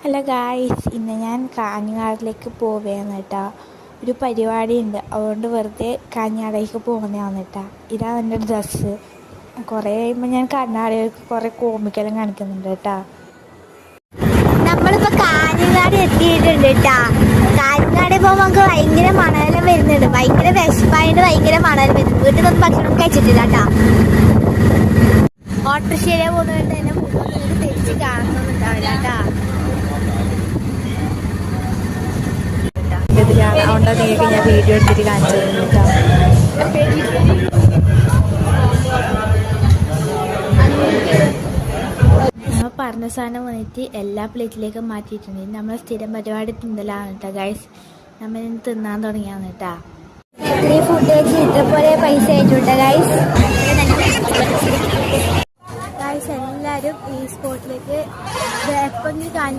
Hello guys, ഇന്ന് ഞാൻ കാഞ്ഞങ്ങാടിലേക്ക് പോവുകയാണ് കേട്ടോ. ഒരു പരിപാടി ഉണ്ട്, അതുകൊണ്ട് വെറുതെ കാഞ്ഞങ്ങാടേക്ക് പോകുന്നതാണ് കേട്ടോ. ഇതാണ് എൻ്റെ ഡ്രസ്സ്. കുറേ കഴിയുമ്പോൾ ഞാൻ കണ്ണാടികൾക്ക് കുറേ കോമിക്കെല്ലാം കാണിക്കുന്നുണ്ട് കേട്ടോ. നമ്മളിപ്പോൾ കാഞ്ഞങ്ങാട് എത്തിയിട്ടുണ്ട് കേട്ടോ. കാഞ്ഞങ്ങാട് പോകുമ്പോൾ നമുക്ക് ഭയങ്കര മണലെല്ലാം വരുന്നുണ്ട്. ഭയങ്കര വിശപ്പായിട്ട് ഭയങ്കര മണൽ വരുന്നുണ്ട്. വീട്ടിൽ നിന്ന് ഭക്ഷണം കഴിച്ചിട്ടില്ല കേട്ടോ. ഓട്ടോറിക്ഷയിലെ പോകുന്നതുകൊണ്ട് തന്നെ തിരിച്ച് കാണുന്നുണ്ടാവില്ല കേട്ടോ. അതുകൊണ്ട് നിങ്ങൾക്ക് ഞാൻ വീഡിയോ എടുത്തിട്ട് കാണിച്ചു തരുന്നു കേട്ടോ. നമ്മൾ പറഞ്ഞ സാധനം വന്നിട്ട് എല്ലാ പ്ലേറ്റിലേക്കും മാറ്റിയിട്ടുണ്ട്. നമ്മൾ സ്ഥിരം പരിപാടി തിന്നലാണ് കേട്ടോ ഗൈസ്. നമ്മൾ തിന്നാൻ തുടങ്ങിയാണ് കേട്ടോ. ഇത്രയും ഫുഡ് വെച്ച് ഇതേപോലെ പൈസ ആയിട്ടുണ്ട് ഗൈസ്. ഗൈസ് എല്ലാവരും ഈ സ്പോട്ടിലേക്ക് എപ്പോഴെങ്കിലും